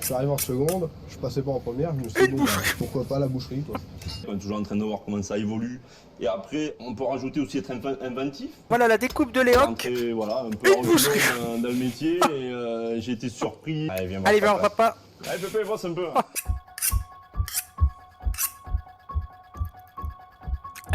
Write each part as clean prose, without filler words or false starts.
suis arrivé en seconde, je passais pas en première, je me suis dit, bon, bah, pourquoi pas la boucherie, quoi. On est toujours en train de voir comment ça évolue. Et après, on peut rajouter aussi être inventif. Voilà la découpe de Léoc. Rentrer, voilà, un peu en reculons dans le métier. Et j'ai été surpris. Allez, viens voir Allez, viens, papa. Allez, Pépé, bosse un peu.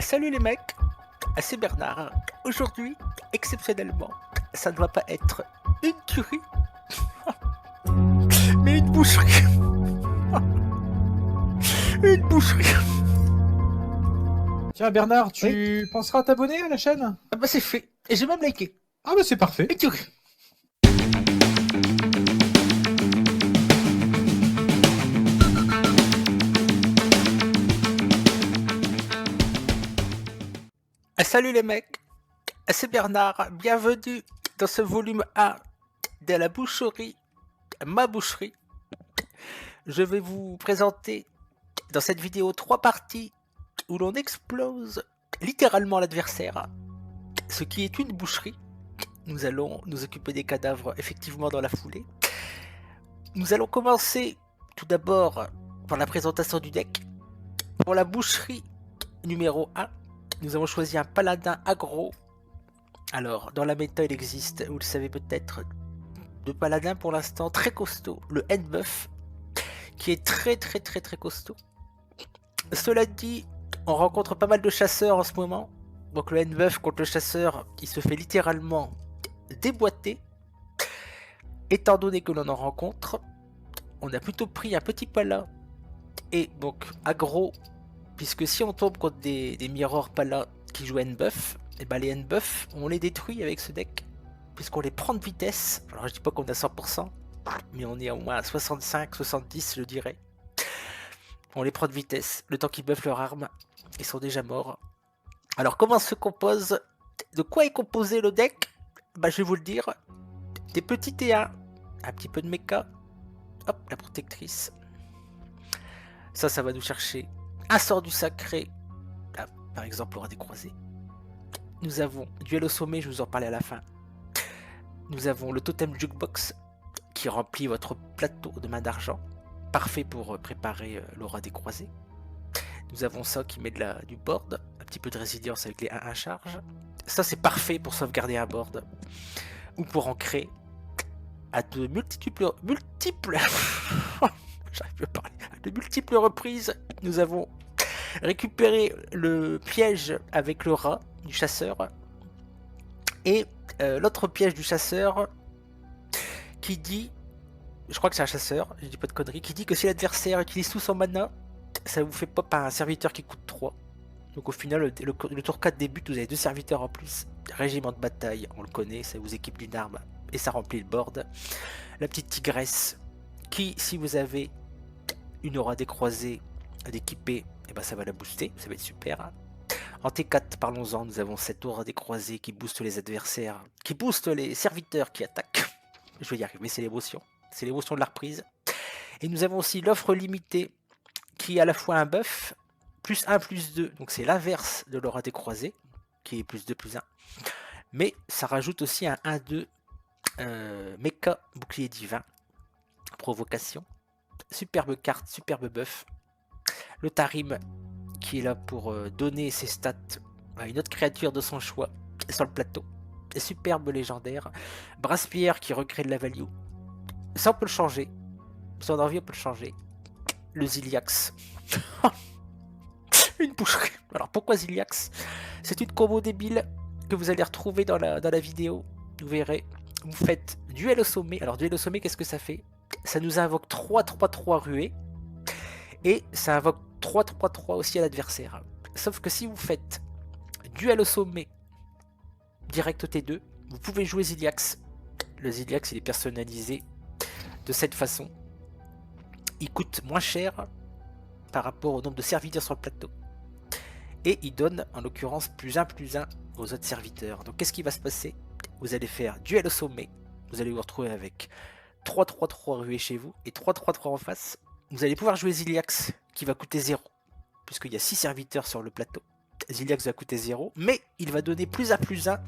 Salut les mecs, c'est Bernard. Aujourd'hui, exceptionnellement, ça ne doit pas être une tuerie, mais une boucherie. Une boucherie. Tiens Bernard, tu penseras à t'abonner à la chaîne? Ah bah c'est fait, et j'ai même liké. Ah bah c'est parfait. Une tuerie. Salut les mecs, c'est Bernard, bienvenue dans ce volume 1 de la boucherie, ma boucherie. Je vais vous présenter dans cette vidéo 3 parties où l'on explose littéralement l'adversaire, ce qui est une boucherie. Nous allons nous occuper des cadavres effectivement dans la foulée. Nous allons commencer tout d'abord par la présentation du deck. Pour la boucherie numéro 1, nous avons choisi un paladin aggro. Alors, dans la méta, il existe, vous le savez peut-être, deux paladins pour l'instant très costauds. Le N-Buff, qui est très costaud. Cela dit, on rencontre pas mal de chasseurs en ce moment. Donc le N-Buff contre le chasseur, il se fait littéralement déboîter. Étant donné que l'on en rencontre, on a plutôt pris un petit paladin. Et donc, aggro. Puisque si on tombe contre des mirror palas qui jouent N-Buff, et ben les N-Buff, on les détruit avec ce deck, puisqu'on les prend de vitesse. Alors je dis pas qu'on a 100%, mais on est au moins à 65, 70 je dirais. On les prend de vitesse, le temps qu'ils buffent leur arme, ils sont déjà morts. Alors comment se compose, de quoi est composé le deck? Bah je vais vous le dire, des petits T1, un petit peu de mecha, hop, la protectrice. Ça va nous chercher un sort du sacré, là, par exemple l'aura des croisés. Nous avons duel au sommet, je vous en parlais à la fin. Nous avons le totem jukebox qui remplit votre plateau de main d'argent, parfait pour préparer l'aura des croisés. Nous avons ça qui met du board, un petit peu de résilience avec les 1-1 charge. Ça c'est parfait pour sauvegarder un board ou pour ancrer à de multiples j'arrive plus à parler. À de multiples reprises, nous avons récupéré le piège avec le rat du chasseur et l'autre piège du chasseur qui dit, je crois que c'est un chasseur, je dis pas de conneries, qui dit que si l'adversaire utilise tout son mana, ça vous fait pop un serviteur qui coûte 3. Donc au final, le tour 4 débute, vous avez 2 serviteurs en plus. Régiment de bataille, on le connaît, ça vous équipe d'une arme et ça remplit le board. La petite tigresse qui, si vous avez une aura décroisée d'équiper, et ben ça va la booster, ça va être super. En T4, parlons-en, nous avons cette aura décroisée qui booste les adversaires, qui booste les serviteurs qui attaquent. Je vais y arriver, c'est l'émotion de la reprise. Et nous avons aussi l'offre limitée qui est à la fois un buff, plus 1, plus 2, donc c'est l'inverse de l'aura décroisée, qui est plus 2, plus 1. Mais ça rajoute aussi un 1-2 mecha bouclier divin, provocation. Superbe carte, superbe buff. Le Tarim qui est là pour donner ses stats à une autre créature de son choix sur le plateau. Superbe légendaire. Braspierre qui recrée de la value. Ça on peut le changer. Si on a envie on peut le changer. Le Ziliax. Une boucherie. Alors pourquoi Ziliax? C'est une combo débile que vous allez retrouver dans la vidéo. Vous verrez. Vous faites duel au sommet. Alors duel au sommet, qu'est-ce que ça fait? Ça nous invoque 3-3-3 ruées. Et ça invoque 3-3-3 aussi à l'adversaire. Sauf que si vous faites duel au sommet, direct T2, vous pouvez jouer Ziliax. Le Ziliax, il est personnalisé de cette façon. Il coûte moins cher par rapport au nombre de serviteurs sur le plateau. Et il donne, en l'occurrence, +1/+1 aux autres serviteurs. Donc qu'est-ce qui va se passer? Vous allez faire duel au sommet. Vous allez vous retrouver avec 3-3-3 ruées chez vous et 3-3-3 en face. Vous allez pouvoir jouer Ziliax qui va coûter 0, puisqu'il y a 6 serviteurs sur le plateau. Ziliax va coûter 0, mais il va donner +1/+1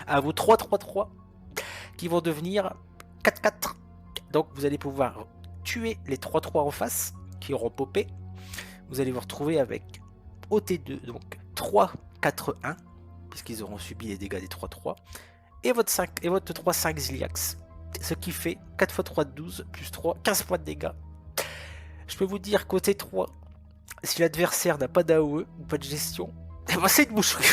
à vos 3-3-3 qui vont devenir 4-4. Donc vous allez pouvoir tuer les 3-3 en face, qui auront popé, vous allez vous retrouver avec OT2, donc 3-4-1, puisqu'ils auront subi les dégâts des 3-3, et votre 3-5 Ziliax, ce qui fait 4 x 3 12 plus 3, 15 points de dégâts. Je peux vous dire qu'au T3, si l'adversaire n'a pas d'AOE ou pas de gestion, eh ben c'est une boucherie.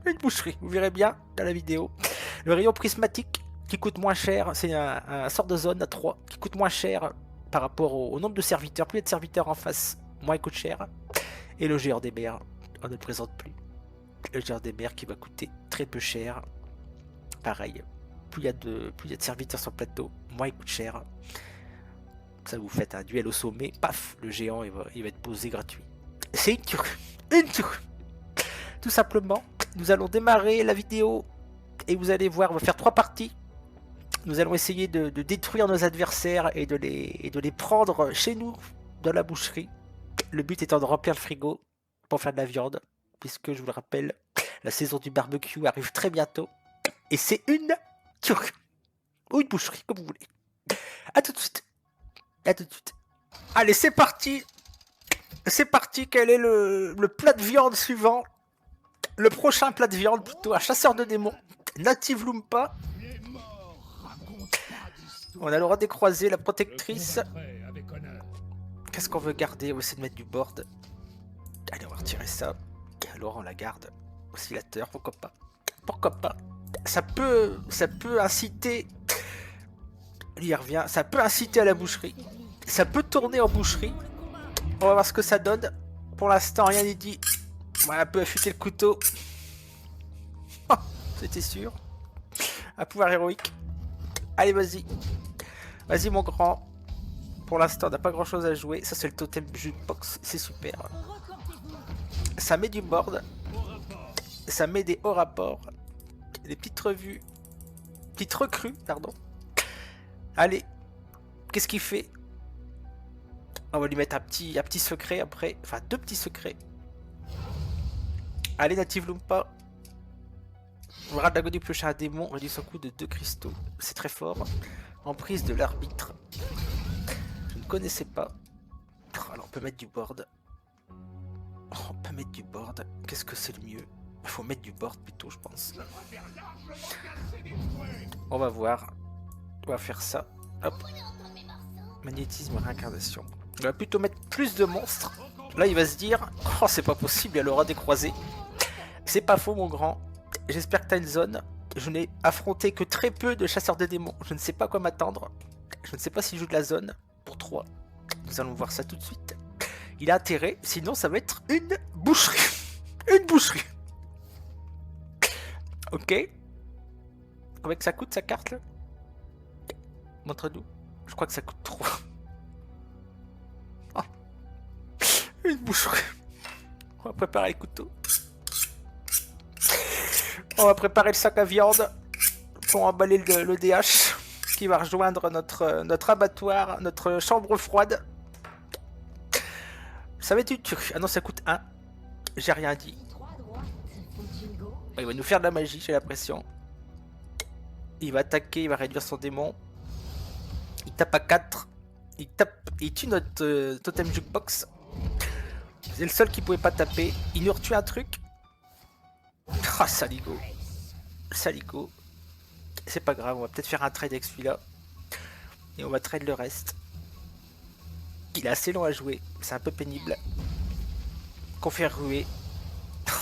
Une boucherie, vous verrez bien dans la vidéo. Le rayon prismatique qui coûte moins cher, c'est un sort de zone à 3 qui coûte moins cher par rapport au nombre de serviteurs. Plus il y a de serviteurs en face, moins il coûte cher. Et le géant des mers, on ne le présente plus. Le géant des mers qui va coûter très peu cher. Pareil, plus il y a de serviteurs sur le plateau, moins il coûte cher. Ça, vous faites un duel au sommet, paf, le géant il va être posé gratuit. C'est une tuerie, une tuerie. Tout simplement, nous allons démarrer la vidéo et vous allez voir, on va faire 3 parties. Nous allons essayer de détruire nos adversaires et de les prendre chez nous dans la boucherie. Le but étant de remplir le frigo pour faire de la viande, puisque je vous le rappelle, la saison du barbecue arrive très bientôt. Et c'est une tuerie, ou une boucherie, comme vous voulez. A tout de suite. A tout de suite. Allez, c'est parti. C'est parti, quel est le plat de viande suivant? Le prochain plat de viande, plutôt, un chasseur de démons, Native Loompa. On a le droit de croiser la protectrice. Qu'est-ce qu'on veut garder? On va essayer de mettre du board. Allez, on va retirer ça. Alors on la garde. Oscillateur, pourquoi pas? Pourquoi pas? Ça peut inciter... Il y revient. Ça peut inciter à la boucherie. Ça peut tourner en boucherie. On va voir ce que ça donne. Pour l'instant, rien n'est dit. On va un peu affûter le couteau. Oh, c'était sûr. Un pouvoir héroïque. Allez, vas-y. Vas-y, mon grand. Pour l'instant, on n'a pas grand-chose à jouer. Ça, c'est le totem jukebox. C'est super. Ça met du board. Ça met des hauts rapports. Des petites revues. Petites recrues, pardon. Allez. Qu'est-ce qu'il fait? On va lui mettre un petit secret après. Enfin, 2 petits secrets. Allez, Native Loompa. On rate l'agonie plus cher à un démon. On réduit son coût de 2 cristaux. C'est très fort. Emprise de l'arbitre. Je ne connaissais pas. Alors, on peut mettre du board. Oh, on peut mettre du board. Qu'est-ce que c'est le mieux? Il faut mettre du board plutôt, je pense. On va voir. On va faire ça. Hop. Magnétisme, réincarnation. On va plutôt mettre plus de monstres. Là, il va se dire, oh, c'est pas possible, il y a l'aura des croisés. C'est pas faux, mon grand. J'espère que t'as une zone. Je n'ai affronté que très peu de chasseurs de démons. Je ne sais pas quoi m'attendre. Je ne sais pas s'il joue de la zone pour 3. Nous allons voir ça tout de suite. Il a intérêt, sinon ça va être une boucherie. Une boucherie. Ok. Combien que ça coûte, sa carte, là? Montre-nous. Je crois que ça coûte 3. Oh. Une boucherie. On va préparer le couteau. On va préparer le sac à viande pour emballer le DH qui va rejoindre notre abattoir, notre chambre froide. Ça va être une tuerie. Ah non, ça coûte 1. J'ai rien dit. Il va nous faire de la magie, j'ai l'impression. Il va attaquer, il va réduire son démon. Il tape à 4. Il tue notre totem jukebox. C'est le seul qui pouvait pas taper. Il nous retue un truc. Ah, saligo. Saligo. C'est pas grave, on va peut-être faire un trade avec celui-là. Et on va trade le reste. Il est assez long à jouer. C'est un peu pénible. Qu'on fait ruer.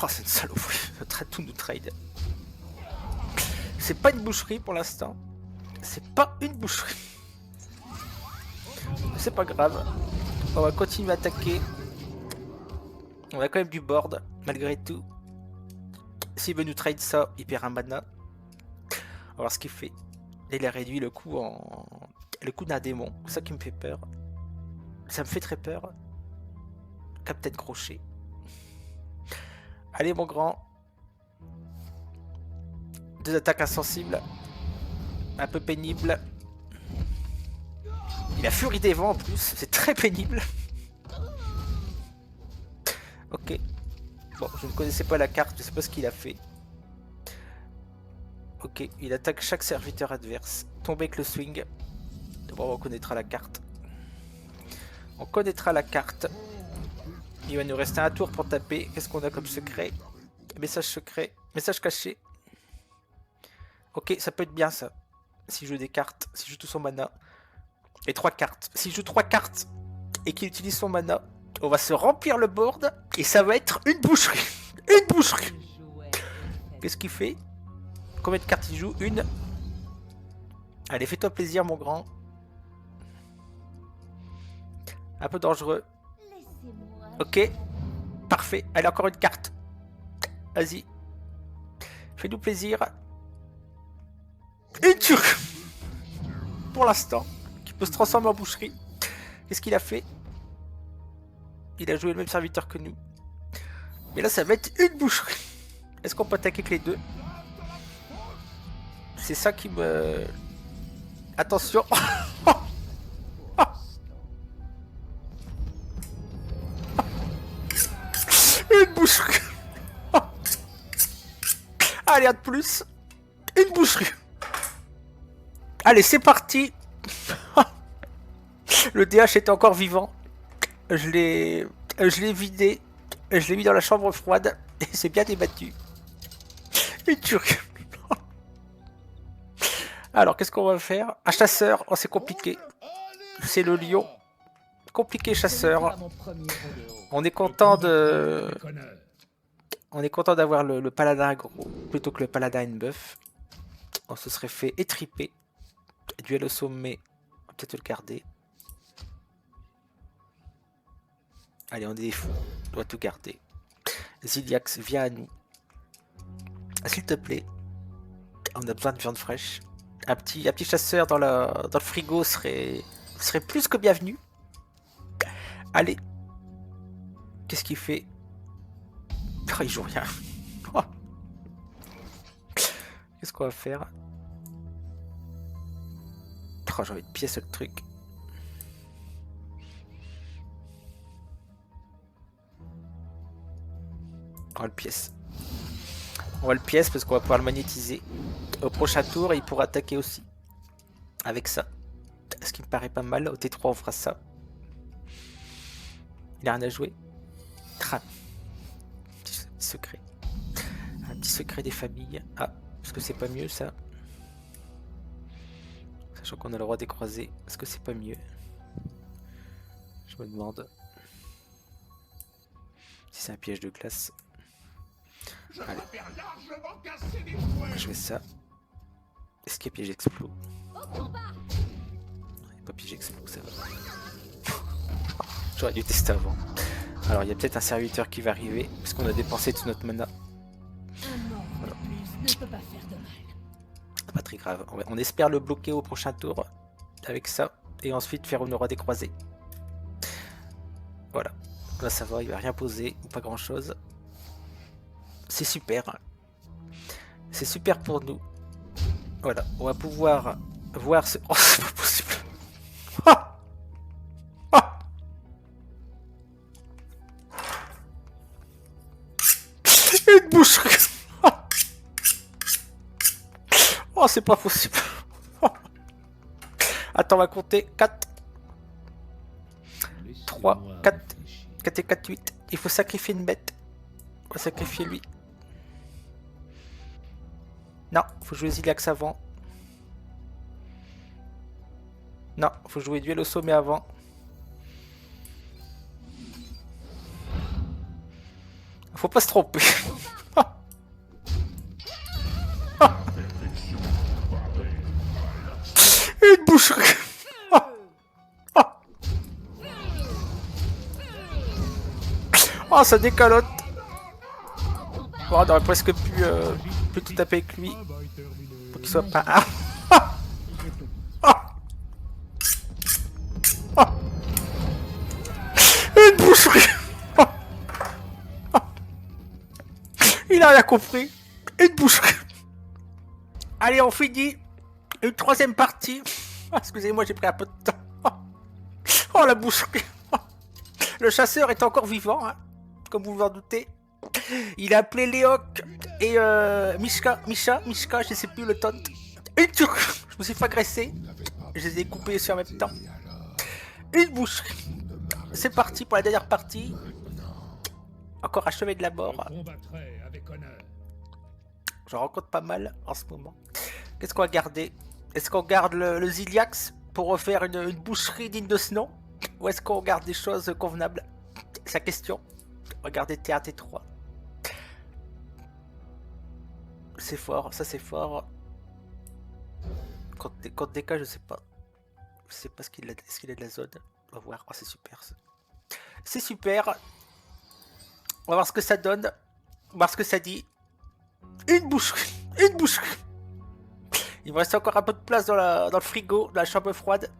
Oh, c'est une saloperie. Tout nous trade. C'est pas une boucherie pour l'instant. C'est pas une boucherie. C'est pas grave. On va continuer à attaquer. On a quand même du board, malgré tout. S'il veut nous trade ça, il perd un mana. On va voir ce qu'il fait. Il a réduit le coût d'un démon. C'est ça qui me fait peur. Ça me fait très peur. Captain Crochet. Allez, mon grand. 2 attaques insensibles. Un peu pénible. Il a Furie des Vents en plus. C'est très pénible. Ok. Bon, je ne connaissais pas la carte. Je sais pas ce qu'il a fait. Ok. Il attaque chaque serviteur adverse. Tomber avec le swing. Bon, on reconnaîtra la carte. On connaîtra la carte. Il va nous rester un tour pour taper. Qu'est-ce qu'on a comme secret? Message secret. Message caché. Ok, ça peut être bien ça. Si je joue des cartes. Si je joue tout son mana. Et 3 cartes. Si je joue 3 cartes et qu'il utilise son mana, on va se remplir le board. Et ça va être une boucherie. Une boucherie. Qu'est-ce qu'il fait? Combien de cartes il joue? Une. Allez, fais-toi plaisir, mon grand. Un peu dangereux. Ok. Parfait. Allez, encore une carte. Vas-y. Fais-nous plaisir. Une turque. Pour l'instant. Qui peut se transformer en boucherie. Qu'est-ce qu'il a fait? Il a joué le même serviteur que nous. Mais là, ça va être une boucherie. Est-ce qu'on peut attaquer que les deux? C'est ça qui me... Attention. Une boucherie. Allez, un de plus. Une boucherie. Allez, c'est parti. Le DH était encore vivant. Je l'ai vidé. Je l'ai mis dans la chambre froide. Et c'est bien débattu. Une turque. Alors, qu'est-ce qu'on va faire? Un chasseur. Oh, c'est compliqué. C'est le lion. Compliqué, chasseur. On est content de... On est content d'avoir le paladin gros plutôt que le paladin buff. On se serait fait étriper. Duel au sommet. On va peut-être le garder. Allez, on est des fous. On doit tout garder. Ziliax, viens à nous. S'il te plaît. On a besoin de viande fraîche. Un petit chasseur dans le frigo serait plus que bienvenu. Allez. Qu'est-ce qu'il fait? Oh, il joue rien. Oh. Qu'est-ce qu'on va faire? Oh, j'ai envie de pièce le truc. On va le pièce. On va le pièce parce qu'on va pouvoir le magnétiser. Au prochain tour, il pourra attaquer aussi. Avec ça. Ce qui me paraît pas mal. Au T3, on fera ça. Il a rien à jouer. Tram. Petit secret. Un petit secret des familles. Ah, est-ce que c'est pas mieux ça? Sachant qu'on a le droit des croisés. Est-ce que c'est pas mieux? Je me demande. Si c'est un piège de glace. Allez. Je fais ça. Est-ce qu'il y a piège explos? Il n'y a pas piège explos, ça va. J'aurais dû tester avant. Alors il y a peut-être un serviteur qui va arriver parce qu'on a dépensé tout notre mana. Voilà. Pas très grave. On espère le bloquer au prochain tour avec ça et ensuite faire une roi des croisés. Voilà. Là ça va, il va rien poser ou pas grand chose. C'est super. C'est super pour nous. Voilà, on va pouvoir voir ce... Oh, c'est pas possible. Ah ah une boucherie. Oh, c'est pas possible. Attends, on va compter. 4, 3, 4, 4 et 4, 8. Il faut sacrifier une bête. On va sacrifier lui. Non, faut jouer Ziliax avant. Non, faut jouer duel au sommet avant. Faut pas se tromper. Une boucherie. Oh, ça décalote. Oh, on aurait presque pu tout taper avec lui. Pour qu'il soit pas... Une boucherie. Il a rien compris. Une boucherie. Allez, on finit. Une troisième partie. Excusez-moi, j'ai pris un peu de temps. Oh, la boucherie. Le chasseur est encore vivant, hein, comme vous vous en doutez. Il a appelé Léoc et Mishka, je sais plus le taunt. Une turque. Je me suis fait agresser. Je les ai coupés aussi en même temps. Une boucherie. C'est parti pour la dernière partie. Encore un chevet de la mort. combattrai avec honneur. J'en rencontre pas mal en ce moment. Qu'est-ce qu'on va garder? Est-ce qu'on garde le Ziliax pour refaire une boucherie digne de ce nom? Ou est-ce qu'on garde des choses convenables? C'est la question. Regardez TRT3. C'est fort, ça c'est fort. Contre DK, je sais pas. Je sais pas ce qu'il a, est-ce qu'il a de la zone. On va voir. Oh, c'est super. C'est super. On va voir ce que ça donne. On va voir ce que ça dit. Une boucherie. Une boucherie. Il me reste encore un peu de place dans le frigo, dans la chambre froide.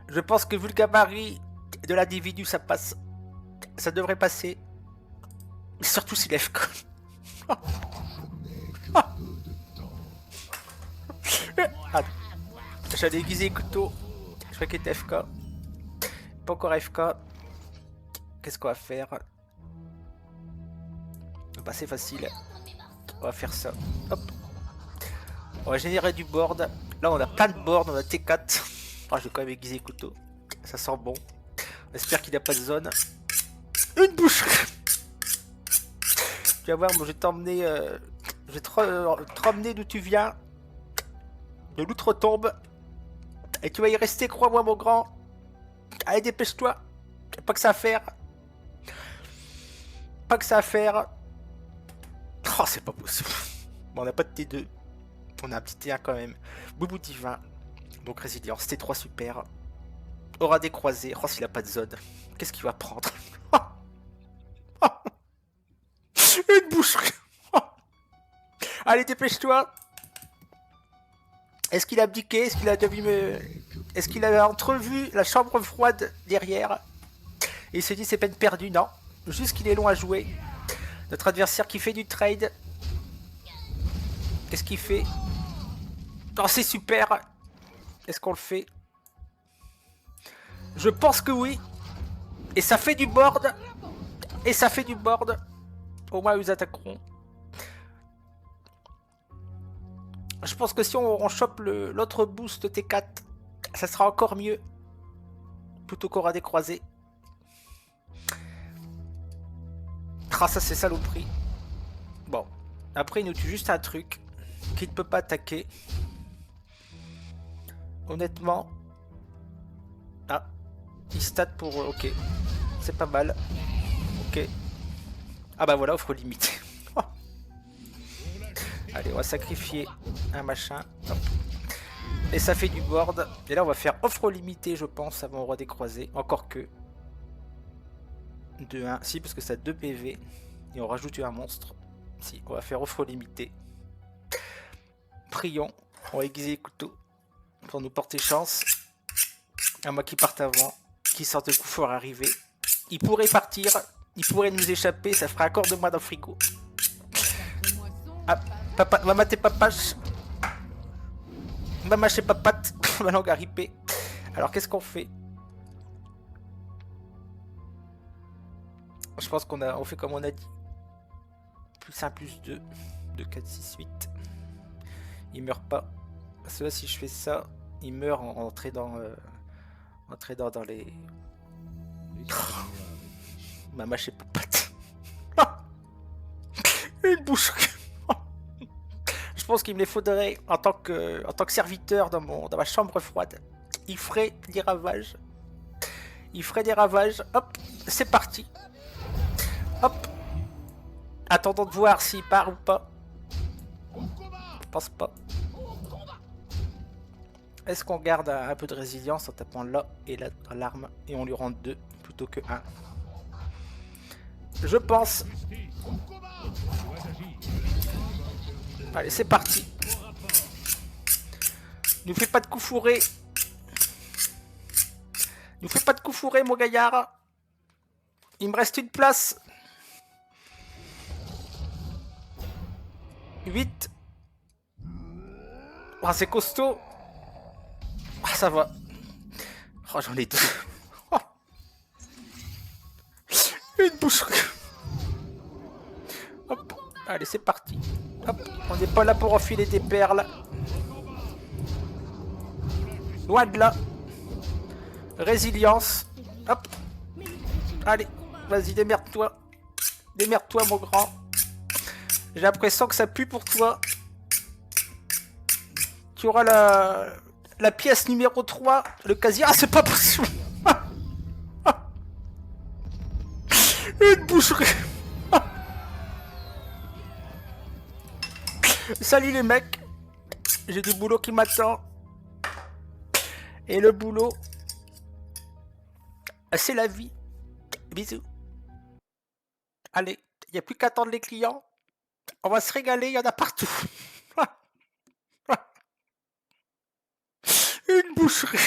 Je pense que vu le gabarit de l'individu, ça passe. Ça devrait passer. Mais surtout s'il est FK. Ah, j'ai déguisé les couteaux. Je crois qu'il était FK. Pas encore FK. Qu'est-ce qu'on va faire? Bah, c'est facile. On va faire ça. Hop. On va générer du board. Là, on a plein de boards. On a T4. Oh, je vais quand même aiguiser les couteaux. Ça sent bon. J'espère qu'il n'y a pas de zone. Une boucherie. Tu vas voir, moi je vais t'emmener. Je vais te ramener d'où tu viens. De l'outre-tombe. Et tu vas y rester, crois-moi, mon grand. Allez, dépêche-toi. Pas que ça à faire. Pas que ça à faire. Oh, c'est pas possible. Bon, on n'a pas de T2. On a un petit T1 quand même. Boubou divin. Donc résilience. T3 super. Aura des croisés. Oh, s'il a pas de zone. Qu'est-ce qu'il va prendre? Une boucherie. Allez, dépêche-toi. Est-ce qu'il a abdiqué? Est-ce qu'il a devu me... Est-ce qu'il a entrevu la chambre froide derrière? Et il se dit c'est peine perdue? Non. Juste qu'il est long à jouer. Notre adversaire qui fait du trade. Qu'est-ce qu'il fait? Oh, c'est super. Est-ce qu'on le fait? Je pense que oui. Et ça fait du board. Et ça fait du board. Au moins ils attaqueront. Je pense que si on chope l'autre boost T4, ça sera encore mieux. Plutôt qu'aura des croisés. Ah, ça c'est saloperie. Bon. Après il nous tue juste un truc qui ne peut pas attaquer. Honnêtement. Ah. Il stat pour... Ok. C'est pas mal. Ok. Ah bah voilà, offre limitée. Allez, on va sacrifier un machin. Hop. Et ça fait du board. Et là, on va faire offre limitée, je pense, avant le roi des croisés. Encore que. 2-1. Si, parce que ça a 2 PV. Et on rajoute un monstre. Si, on va faire offre limitée. Prions. On va aiguiser les couteaux. Pour nous porter chance. À moi qui parte avant. Qui sorte de coup fort arrivé. Il pourrait partir. Il pourrait nous échapper. Ça ferait encore de moi dans le frigo. Ah. Papa, maman t'es papache. Maman chez papate. Ma langue a ripé. Alors qu'est-ce qu'on fait? Je pense on fait comme on a dit. Plus 1, plus 2. 2, 4, 6, 8. Il meurt pas. Parce que là si je fais ça, il meurt en tradant dans les... Maman chez papate. Une boucherie. Je pense qu'il me les faudrait en tant que serviteur dans ma chambre froide. Il ferait des ravages. Il ferait des ravages. Hop, c'est parti. Hop. Attendons de voir s'il part ou pas. Je pense pas. Est-ce qu'on garde un peu de résilience en tapant là et là dans l'arme et on lui rend 2 plutôt que 1? Je pense. Allez, c'est parti. Nous fais pas de coup fourré. Nous fais pas de coup fourré, mon gaillard. Il me reste une place. 8. Oh, c'est costaud. Ah, ça va. Oh, j'en ai 2. Oh. Une boucherie. Hop. Allez, c'est parti. Hop. On n'est pas là pour enfiler des perles. Loin de là. Résilience. Hop. Allez, vas-y, démerde-toi. Démerde-toi, mon grand. J'ai l'impression que ça pue pour toi. Tu auras la pièce numéro 3, le casier. Ah, c'est pas possible. Une boucherie. Salut les mecs. J'ai du boulot qui m'attend. Et le boulot, c'est la vie. Bisous. Allez, il n'y a plus qu'à attendre les clients. On va se régaler, il y en a partout. Une boucherie.